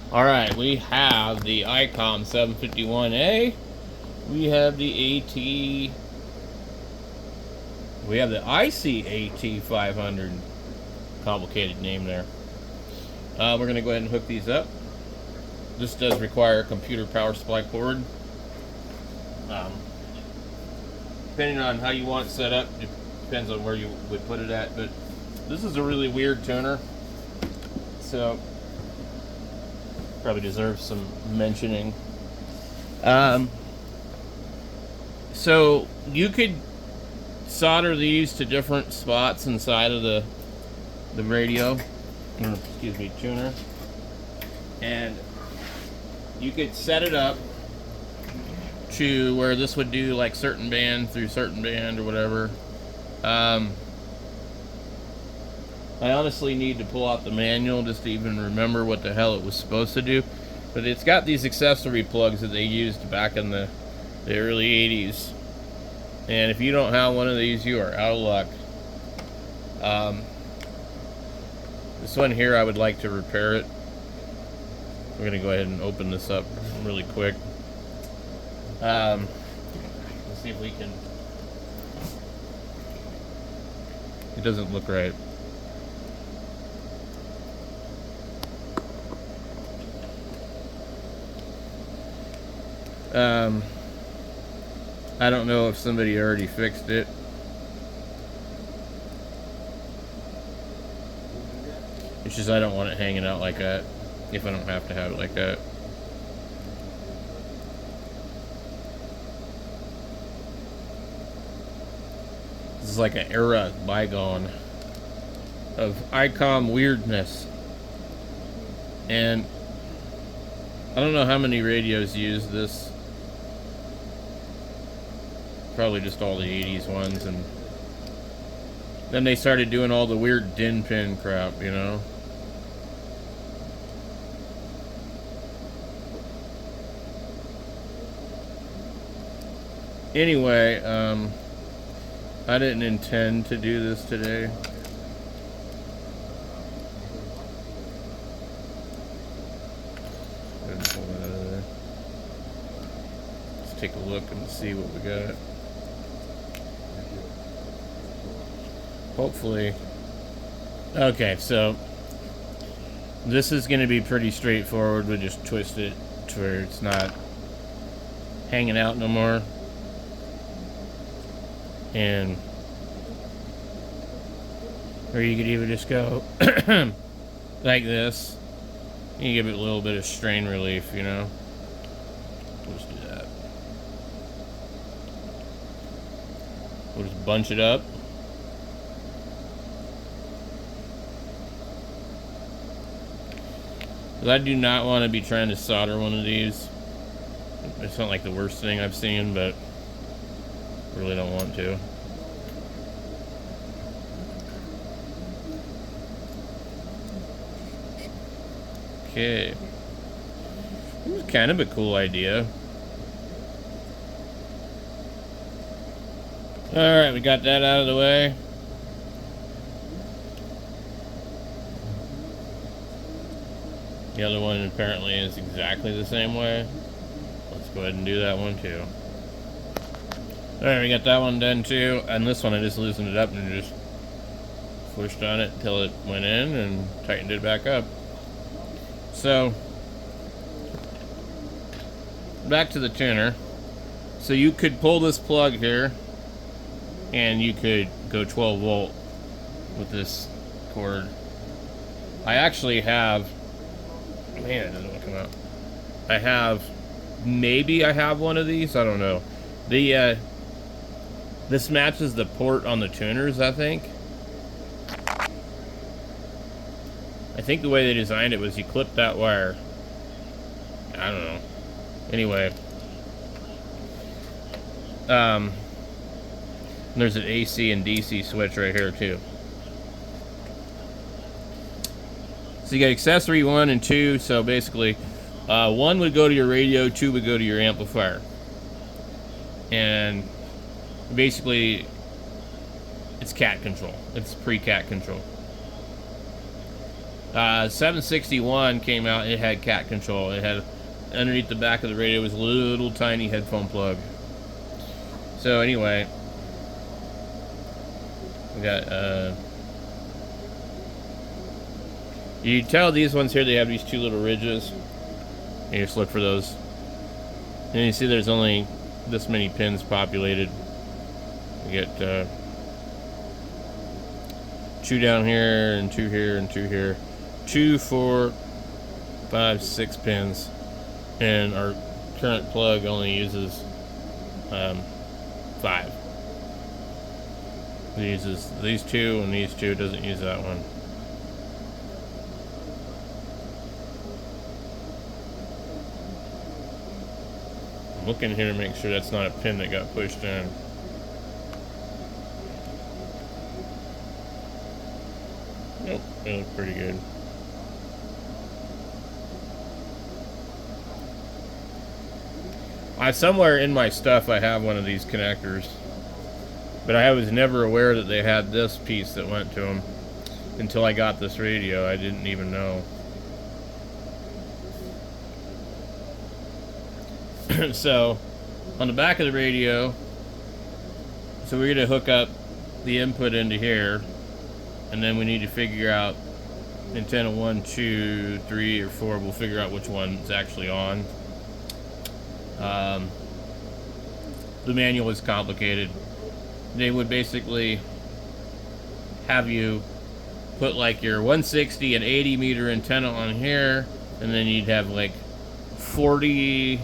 Alright, we have the Icom 751a. We have the we have the ic500. Complicated name there. We're going to go ahead and hook these up. This does require a computer power supply cord. Depending on how you want it set up, it depends on where you would put it at, but this is a really weird tuner, so probably deserves some mentioning. So you could solder these to different spots inside of the radio, excuse me, tuner, and you could set it up to where this would do like certain band through certain band or whatever. I honestly need to pull out the manual just to even remember what the hell it was supposed to do, but it's got these accessory plugs that they used back in the early 80s, and if you don't have one of these, you are out of luck. This one here, I would like to repair it. We're gonna go ahead and open this up really quick. Let's see if we can. It doesn't look right. I don't know if somebody already fixed it. It's just I don't want it hanging out like that if I don't have to have it like that. This is like an era bygone of Icom weirdness. And I don't know how many radios use this. Probably just all the 80s ones, and then they started doing all the weird DIN pin crap, you know. Anyway, I didn't intend to do this today. Pull that out of there. Let's take a look and see what we got. Hopefully. Okay, so this is going to be pretty straightforward. We'll just twist it to where it's not hanging out no more. And or you could even just go like this. You give it a little bit of strain relief, you know. We'll just do that. We'll just bunch it up. I do not want to be trying to solder one of these. It's not like the worst thing I've seen, but I really don't want to. Okay. This is kind of a cool idea. Alright, we got that out of the way. The other one apparently is exactly the same way. Let's go ahead and do that one too. Alright, we got that one done too. And this one I just loosened it up and just pushed on it until it went in and tightened it back up. So, back to the tuner. So you could pull this plug here and you could go 12 volt with this cord. I actually have, man, it doesn't want to come out. I have, maybe I have one of these, I don't know. This matches the port on the tuners, I think. I think the way they designed it was you clip that wire. I don't know. Anyway. There's an AC and DC switch right here too. So you got accessory 1 and 2. So basically, 1 would go to your radio, 2 would go to your amplifier. And basically, it's cat control. It's pre-cat control. 761 came out. It had cat control. It had underneath the back of the radio was a little tiny headphone plug. So anyway, we got you tell these ones here, they have these two little ridges. You just look for those. And you see there's only this many pins populated. You get 2 down here, and 2 here, and 2 here. 2, 4, 5, 6 pins. And our current plug only uses 5. It uses these 2 and these 2. It doesn't use that one. I'm looking here to make sure that's not a pin that got pushed in. Nope, they look pretty good. Somewhere in my stuff I have one of these connectors, but I was never aware that they had this piece that went to them until I got this radio. I didn't even know. So on the back of the radio, so we're going to hook up the input into here, and then we need to figure out antenna 1, 2, 3, or 4. We'll figure out which one's actually on. The manual is complicated. They would basically have you put like your 160 and 80 meter antenna on here, and then you'd have like 40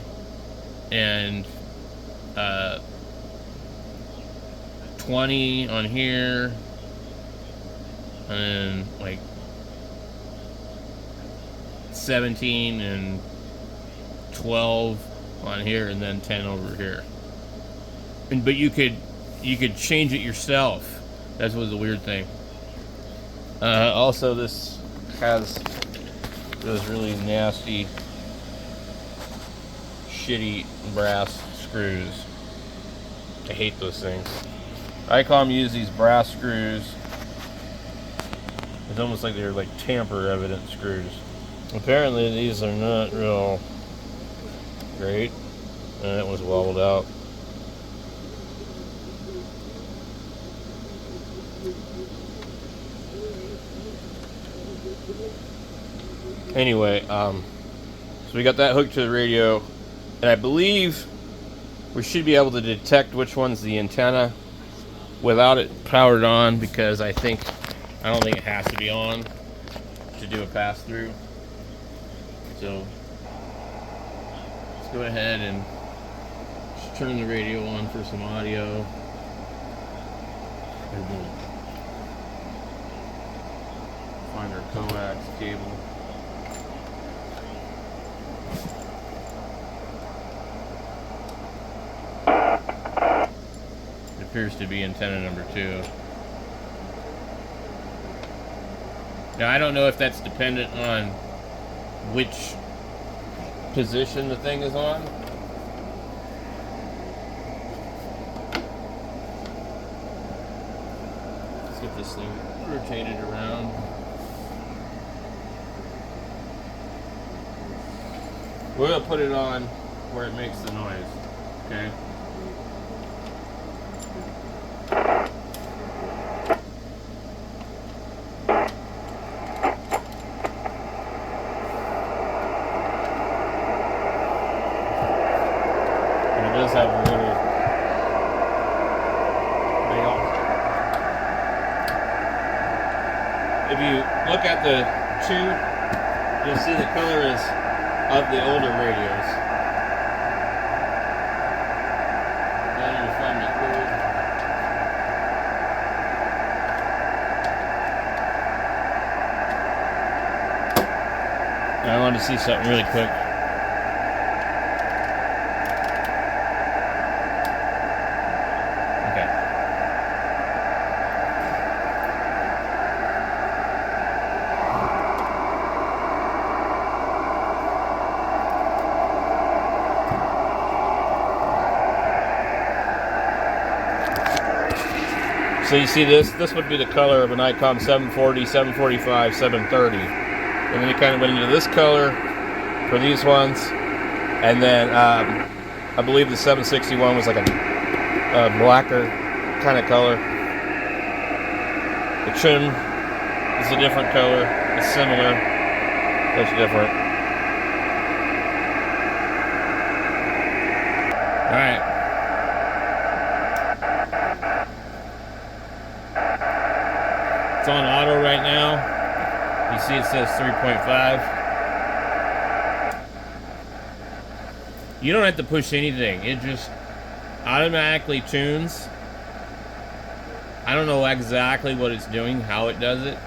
and 20 on here, and like 17 and 12 on here, and then 10 over here. But you could change it yourself. That was the weird thing. Also, this has those really nasty, shitty brass screws. I hate those things. Icom used these brass screws. It's almost like they're like tamper-evident screws. Apparently, these are not real great. And that was wobbled out. Anyway, so we got that hooked to the radio, and I believe we should be able to detect which one's the antenna without it powered on, because I don't think it has to be on to do a pass-through. So let's go ahead and just turn the radio on for some audio. And we'll find our coax cable. It appears to be antenna number 2. Now I don't know if that's dependent on which position the thing is on. Let's get this thing rotated around. We're going to put it on where it makes the noise, okay? Have a little veil. If you look at the tube, you'll see the color is of the older radios. Then you find it cool. I wanted to see something really quick. So you see this would be the color of an Icom 740, 745, 730. and then it kind of went into this color for these ones, and then I believe the 761 was like a blacker kind of color. The trim is a different color. It's similar. It's different. All right. It's on auto right now. You see it says 3.5. You don't have to push anything. It just automatically tunes. I don't know exactly what it's doing, how it does it.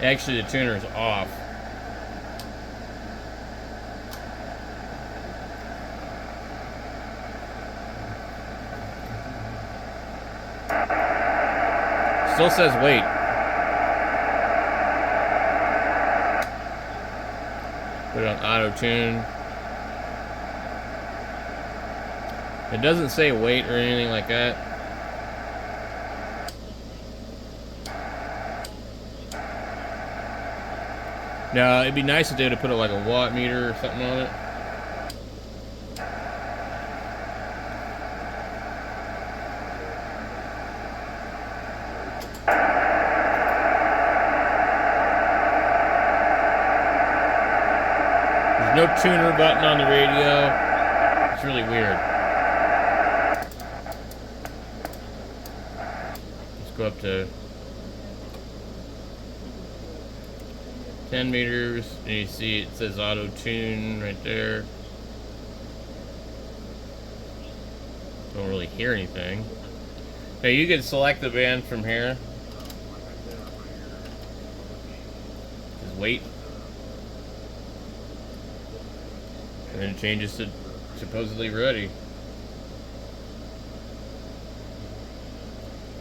Actually, the tuner is off. Still says wait. Put it on auto tune. It doesn't say wait or anything like that. Now, it'd be nice if they would have put like a watt meter or something on it. There's no tuner button on the radio. It's really weird. Let's go up to 10 meters, and you see it says auto tune right there. Don't really hear anything. Now you can select the band from here. Just wait. And then it changes to supposedly ready.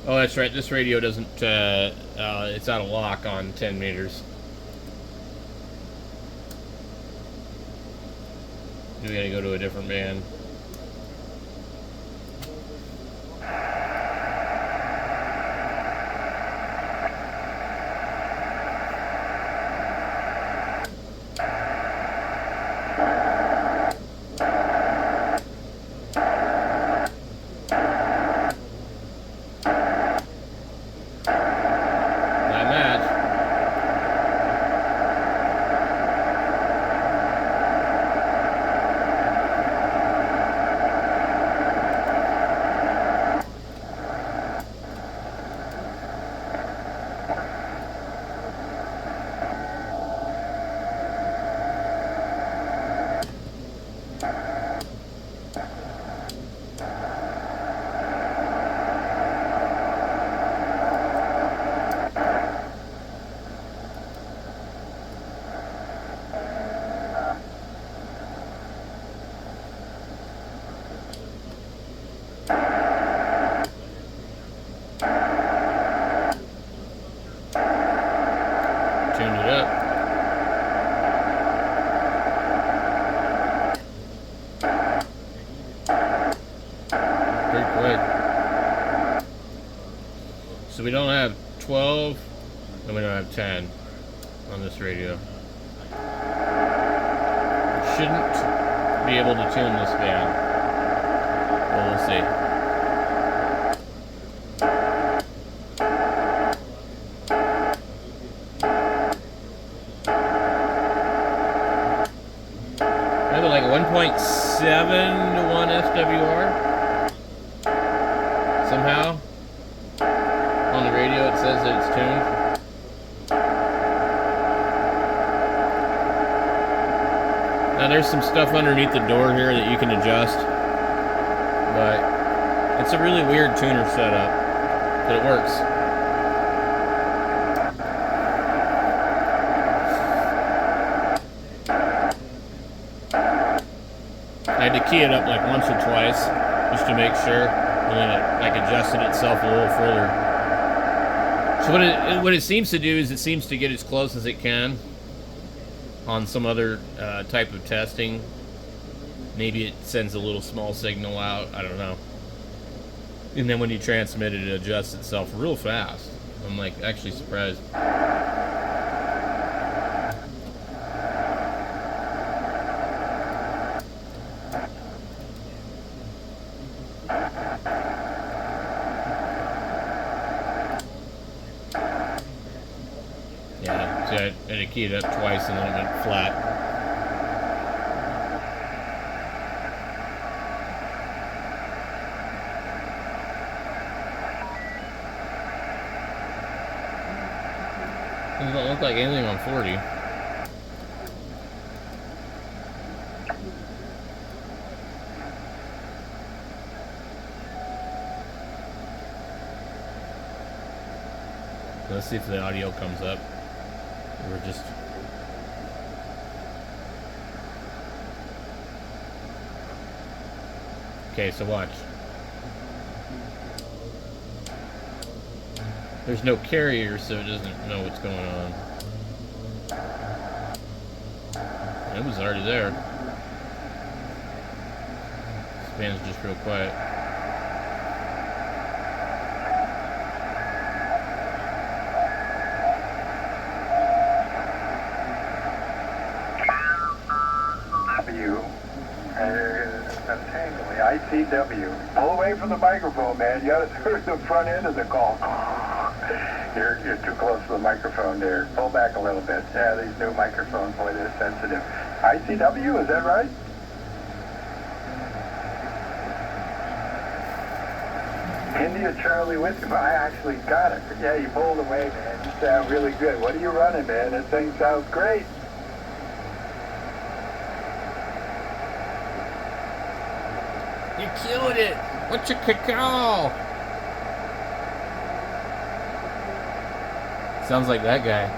Oh, that's right. This radio doesn't, it's out of lock on 10 meters. We gotta go to a different band. Tuned it up. Pretty quick. So we don't have 12 and we don't have 10 on this radio. We shouldn't be able to tune this band. Well, we'll see. Like 1.7 to 1 SWR somehow on the radio it says that it's tuned. Now there's some stuff underneath the door here that you can adjust, but it's a really weird tuner setup, but it works. I had to key it up like once or twice just to make sure, and then it like adjusted itself a little further. So what it seems to do is it seems to get as close as it can on some other type of testing. Maybe it sends a little small signal out, I don't know. And then when you transmit it, it adjusts itself real fast. I'm like actually surprised. Yeah, see, I had to key it up twice and then it went flat. It doesn't look like anything on 40. Let's see if the audio comes up. We're just... Okay, so watch. There's no carrier, so it doesn't know what's going on. It was already there. Span's just real quiet. ICW. Pull away from the microphone, man. You gotta hear the front end of the call. You're too close to the microphone there. Pull back a little bit. Yeah, these new microphones, boy, they're sensitive. ICW, is that right? India Charlie Whiskey. I actually got it. Yeah, you pulled away, man. You sound really good. What are you running, man? That thing sounds great. You killed it! What's your cacao? Sounds like that guy.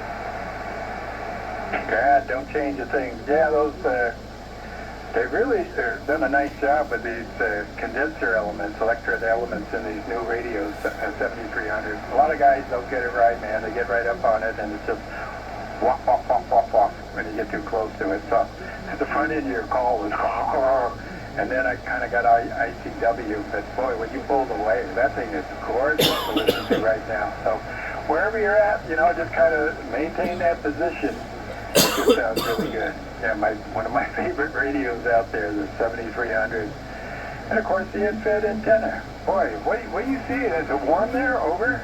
God, don't change a thing. Yeah, those, they've really done a nice job with these condenser elements, electret elements in these new radios, 7300. A lot of guys don't get it right, man. They get right up on it, and it's just wah, wah, wah, wah, wah when you get too close to it. So at the front end of your call was and then I kind of got ICW, but boy, when you pulled away, that thing is gorgeous to listen to right now. So wherever you're at, you know, just kind of maintain that position. It just sounds really good. Yeah, one of my favorite radios out there, the 7300. And of course the infed antenna. Boy, what do you see? Is it warm there? Over?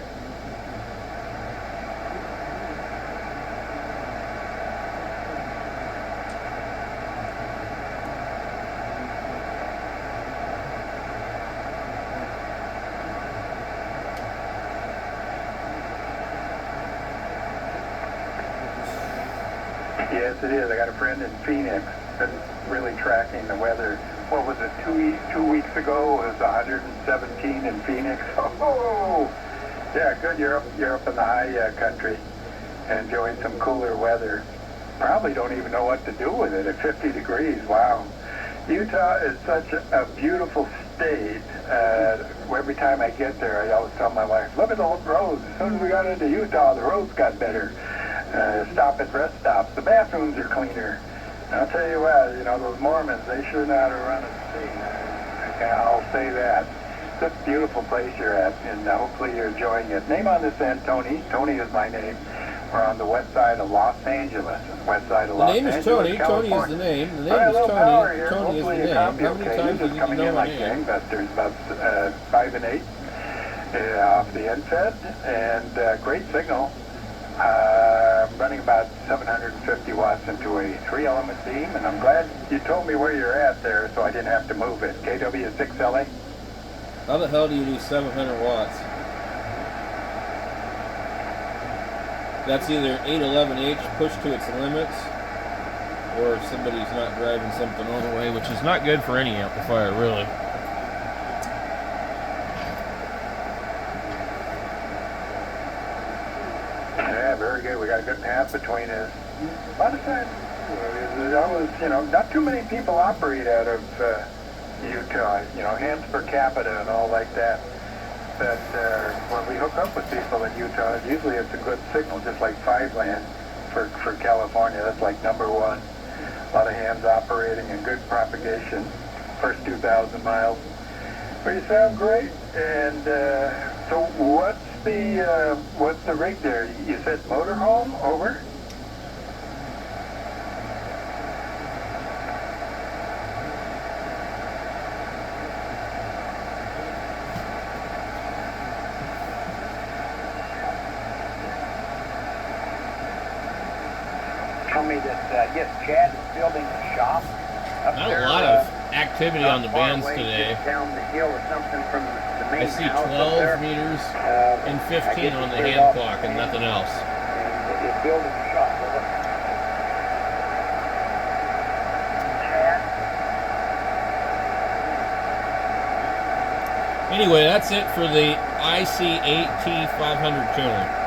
Yes, it is. I got a friend in Phoenix that's really tracking the weather. What was it, 2 weeks ago? It was 117 in Phoenix. Oh, yeah, good. You're up in the high country and enjoying some cooler weather. Probably don't even know what to do with it at 50 degrees. Wow. Utah is such a beautiful state. Every time I get there, I always tell my wife, look at the roads. As soon as we got into Utah, the roads got better. Stop at rest stops. The bathrooms are cleaner. And I'll tell you what, you know, those Mormons, they sure know how to run a state. I'll say that. It's a beautiful place you're at, and hopefully you're enjoying it. Name on this end, Tony. Tony is my name. We're on the west side of Los Angeles. West side of Los Angeles, The name is Tony. California. Tony is the name. The name All right, is little Tony. power here. Tony is Hopefully the your name. copy How many okay. times This did is you coming know in my like name? gangbusters, about 5 and 8 off the infed, and great signal. Running about 750 watts into a 3-element beam, and I'm glad you told me where you're at there so I didn't have to move it. KW6LA? How the hell do you do 700 watts? That's either 811H pushed to its limits, or somebody's not driving something all the way, which is not good for any amplifier, really. Yeah, very good. We got a good path between us. A lot of times, you know, not too many people operate out of Utah, you know, hands per capita and all like that. But when we hook up with people in Utah, usually it's a good signal, just like 5-land for California. That's like #1. A lot of hands operating and good propagation. First 2,000 miles. Well, you sound great. And so what's the rig there? You said motorhome? Over? Tell me that, yes, Chad is building a shop up Not there. a lot of activity on the far bands away, today. just down the hill or something from the I main see house up there. 12 meters and I 15 guess on the it's hand off clock and nothing else. And it's building a shop. Chad? Anyway, that's it for the ic500 tuner.